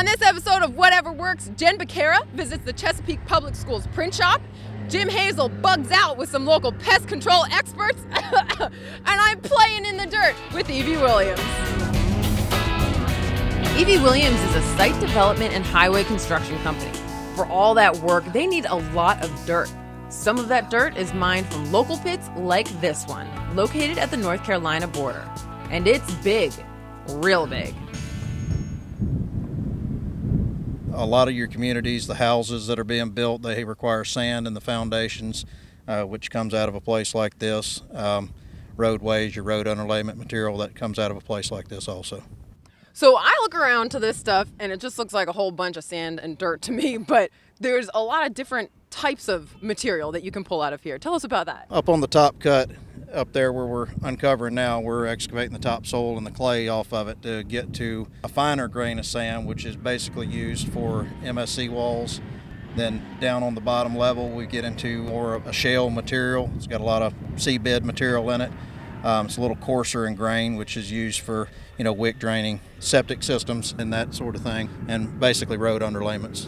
this episode of Whatever Works, Jen Becerra visits the Chesapeake Public Schools print shop. Jim Hazel bugs out with some local pest control experts. And I'm playing in the dirt with Evie Williams. Evie Williams is a site development and highway construction company. For all that work, they need a lot of dirt. Some of that dirt is mined from local pits like this one, located at the North Carolina border. And it's big, real big. A lot of your communities, the houses that are being built, they require sand in the foundations, which comes out of a place like this. Roadways, your road underlayment material, that comes out of a place like this also. So I look around to this stuff and it just looks like a whole bunch of sand and dirt to me, but there's a lot of different types of material that you can pull out of here. Tell us about that. Up on the top cut, up there where we're uncovering now, we're excavating the topsoil and the clay off of it to get to a finer grain of sand, which is basically used for MSC walls. Then down on the bottom level, we get into more of a shale material. It's got a lot of seabed material in it. It's a little coarser in grain, which is used for, wick draining, septic systems, and that sort of thing, and basically road underlayments.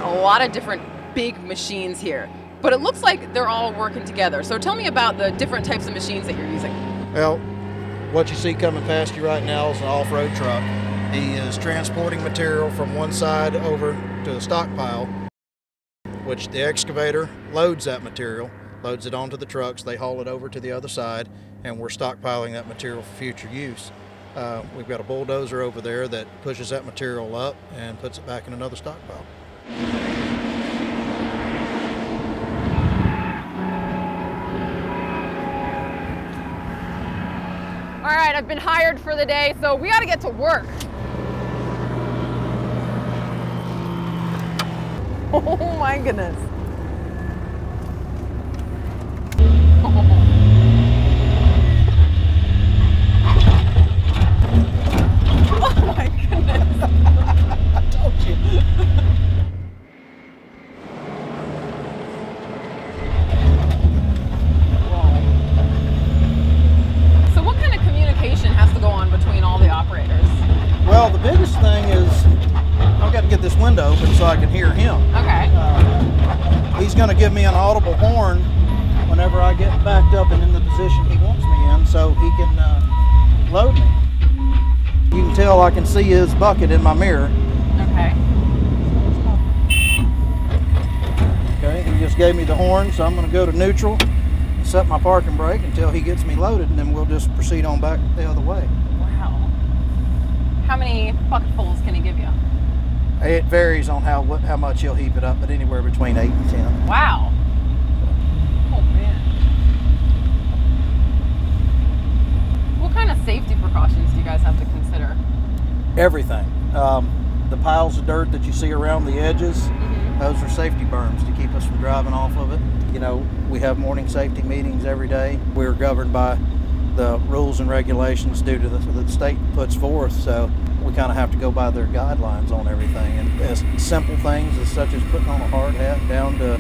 A lot of different big machines here, but it looks like they're all working together. So tell me about the different types of machines that you're using. Well, what you see coming past you right now is an off-road truck. He is transporting material from one side over to the stockpile, which the excavator loads that material, loads it onto the trucks, they haul it over to the other side, and we're stockpiling that material for future use. We've got a bulldozer over there that pushes that material up and puts it back in another stockpile. All right, I've been hired for the day, so we gotta get to work. Oh my goodness. Oh my goodness. I told you. So what kind of communication has to go on between all the operators? Well, the biggest thing is I've got to get this window open so I can hear him. Okay. He's going to give me an audible horn whenever I get backed up and in the position he wants me in, so he can load me. You can tell I can see his bucket in my mirror. Okay. Okay, he just gave me the horn, so I'm going to go to neutral, set my parking brake until he gets me loaded, and then we'll just proceed on back the other way. Wow. How many bucketfuls can he give you? It varies on how much he'll heap it up, but anywhere between 8 and 10. Wow. Oh man. What kind of safety precautions do you guys have to consider? Everything. The piles of dirt that you see around the edges, those are safety berms to keep us from driving off of it. We have morning safety meetings every day. We're governed by the rules and regulations due to the state puts forth, so we kind of have to go by their guidelines on everything. And as simple things as such as putting on a hard hat down to,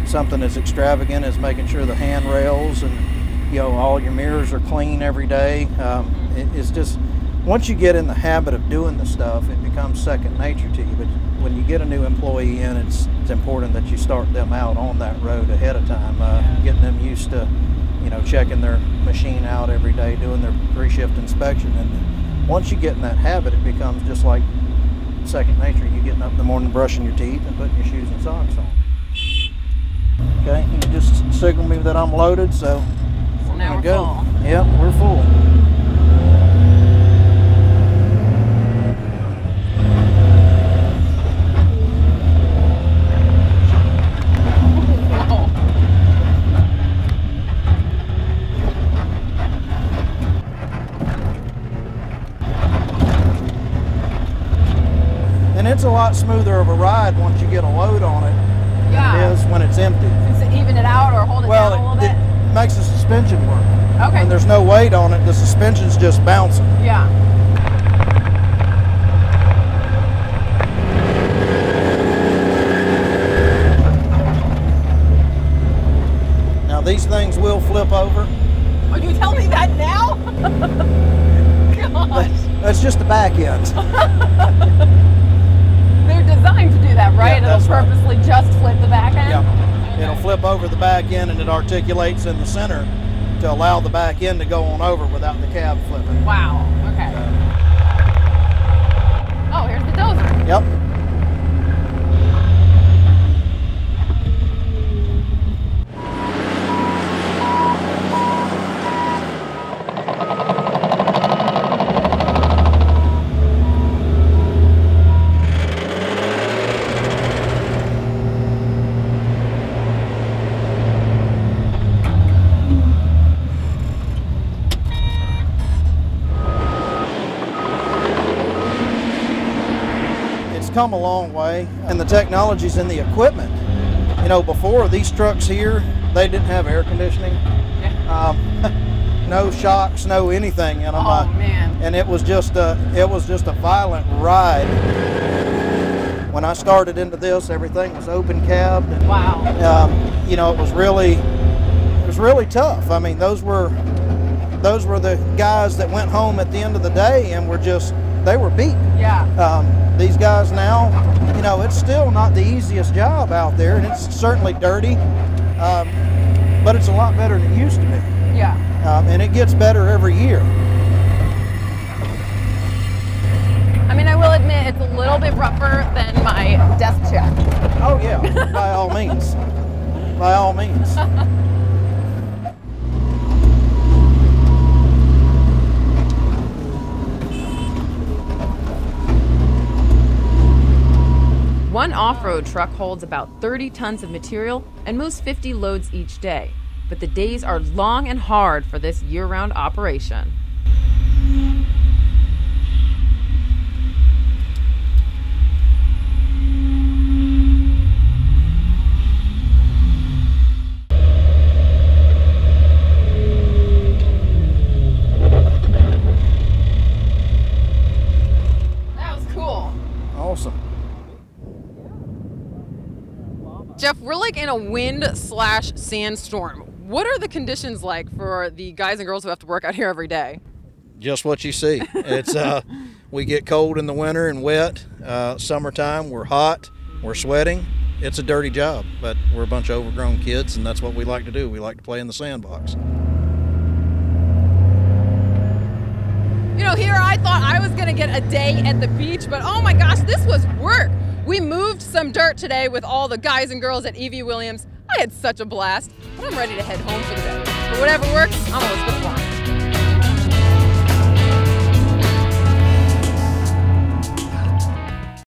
something as extravagant as making sure the handrails and, all your mirrors are clean every day. It's just, once you get in the habit of doing the stuff, it becomes second nature to you. But when you get a new employee in, it's important that you start them out on that road ahead of time, getting them used to, checking their machine out every day, doing their pre-shift inspection. And once you get in that habit, it becomes just like second nature. You getting up in the morning, brushing your teeth, and putting your shoes and socks on. Okay, you just signal me that I'm loaded, so now we're go. full. Yep, we're full. And it's a lot smoother of a ride once you get a load on it than it is when it's empty. Does it even it out or hold it down a little bit? It makes the suspension work. Okay. When there's no weight on it, the suspension's just bouncing. Yeah. Now these things will flip over. Oh, you tell me that now? gosh. That's just the back end. They're designed to do that, right? Yeah, It'll purposely just flip the back end? Yeah. It'll flip over the back end and it articulates in the center to allow the back end to go on over without the cab flipping. Wow, okay. Oh, here's the dozer. Yep. Come a long way, and the technology's in the equipment. You know, before these trucks here, they didn't have air conditioning, no shocks, no anything in them. Oh man! And it was just a violent ride. When I started into this, everything was open cabbed. And, wow. You know, it was really tough. I mean, those were the guys that went home at the end of the day and they were beat. Yeah. These guys now, you know, it's still not the easiest job out there, and it's certainly dirty, but it's a lot better than it used to be. Yeah. And it gets better every year. I mean, I will admit it's a little bit rougher than my desk check. Oh yeah, by all means. By all means. One off-road truck holds about 30 tons of material and moves 50 loads each day. But the days are long and hard for this year-round operation. That was cool. Awesome. Jeff, we're like in a wind/sandstorm. What are the conditions like for the guys and girls who have to work out here every day? Just what you see. It's we get cold in the winter and wet. Summertime, we're hot, we're sweating. It's a dirty job, but we're a bunch of overgrown kids, and that's what we like to do. We like to play in the sandbox. You know, here I thought I was going to get a day at the beach, but oh my gosh, this was work. We moved some dirt today with all the guys and girls at E.V. Williams. I had such a blast, but I'm ready to head home for the day. But whatever works, I'm always good fun.